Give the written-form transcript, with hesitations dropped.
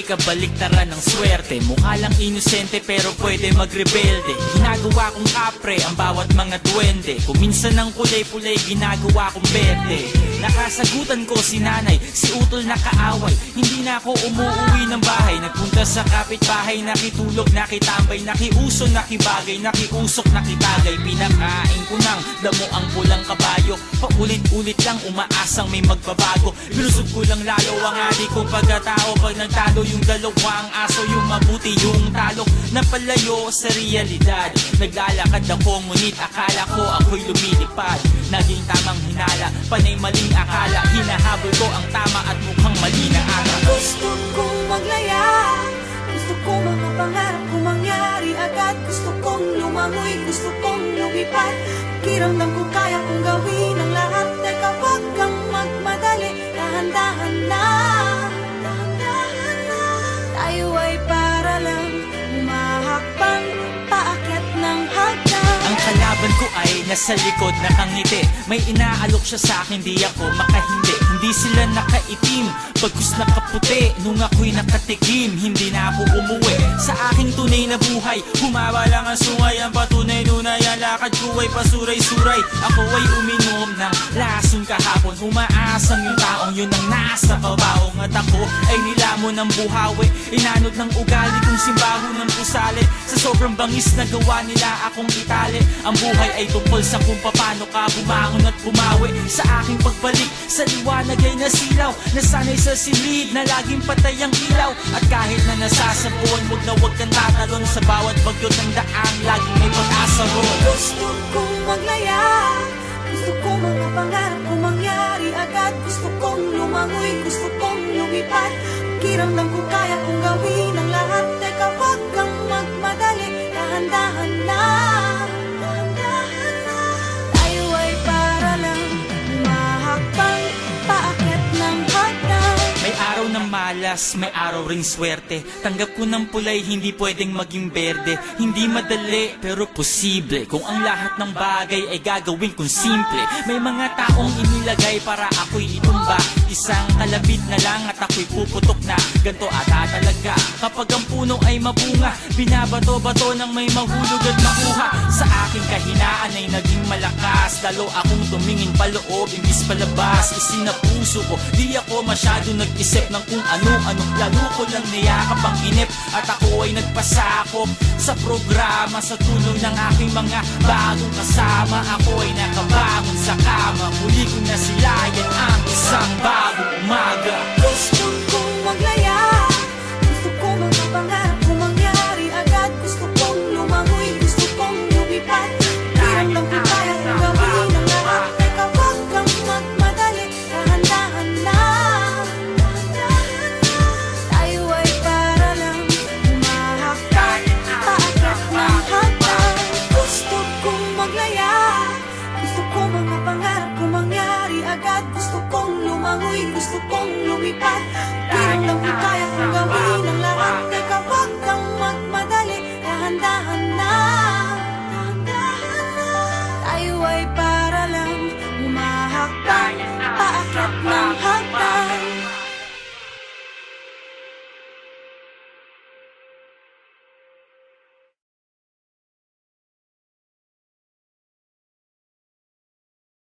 kabaliktaran ng swerte. Mukha lang inosente pero pwede magrebelde. Ginagawa kong kapre ang bawat mga duwende. Kung minsan ng kulay-pulay ginagawa kong berde. Nakasagutan ko si nanay, si utol na kaaway. Hindi na ako umuwi ng bahay. Nagpunta sa kapitbahay, nakitulog, nakitambay, nakiuso, nakibagay, nakiusok, nakitagay. Pinakain ko ng damo ang pulang kabayo. Paulit-ulit lang umaasang may magbabago. Binusog ko lang lalo ang adik kong pagkatao. Pag nagtalo yung dalawang aso, yung mabuti yung talo. Napalayo sa realidad. Naglalakad ako ngunit akala ko ako'y lumilipad. Naging tamang hinala, panay maling akala. Hinahabol ko ang tama at mukhang mali na akala. Gusto kong maglaya, gusto kong mga pangarap kong mangyari agad. Gusto kong lumangoy, gusto kong lumipad. Pakiramdam ko kaya kong gawin ang lahat. Teka, wag kang magmadali, dahan-dahan na. Tayo ay para lang umahakbang paakyat ng hagdan. Ang kalaban ko ay nasa likod nakangiti. May inaalok siya sa akin, di ako makahindi. Hindi sila nakaitim, bagkus nakaputi. Nung ako'y nakatikim, hindi na ako umuwi sa aking tunay na buhay. Humaba lang ang sungay, ang patunay-nunay. Ang lakad ko ay pasuray-suray. Ako ay uminom ng lasong kahapon. Umaasang yung taong yun ang nasa kabaong. At ako ay nilamon ng buhawi. Inanod ng ugali kong simbaho ng pusali. Sa sobrang bangis na gawa nila akong itali. Ang buhay ay tungkol sa kung paano ka bumangon at bumawi. Sa aking pagbalik sa liwanag ay nasilaw. Nasanay sa silid na laging patay ang ilaw. At kahit na nasasabuan, wag kang tatalon. Sa bawat bagyot ng daang laging may pag-asa ron. Gusto kong maglaya, gusto kong mga pangarap kong mangyari agad. Gusto kong lumangoy, gusto kong lumipad. Pakiramdam ko kaya kong gawin ang lahat. Teka, wag kang magmadali, dahan-dahan na. Tayo ay para lang umahakbang paakyat ng hagdan. May araw ng malas, may araw ring swerte. Tanggap ko ng pulay, hindi pwedeng maging berde. Hindi madali, pero posible. Kung ang lahat ng bagay ay gagawin kong simple. May mga taong inilagay para ako'y itumba. Isang kalabit na lang at ako'y puputok na. Ganto ata talaga kapag ang puno ay mabunga. Binabato-bato ng may mahulog at makuha. Sa aking kahinaan ay naging malakas. Lalo akong tumingin paloob, imbis palabas. Isinapuso ko, di ako masyado nag-isip ng kung ano-ano. Lalo ko lang niyakap ang inip. At ako ay nagpasakop sa programa. Sa tulong ng aking mga bagong kasama, ako ay nakabangon sa kama. Muli ko na silayan ang isang bagong umaga. Gusto ko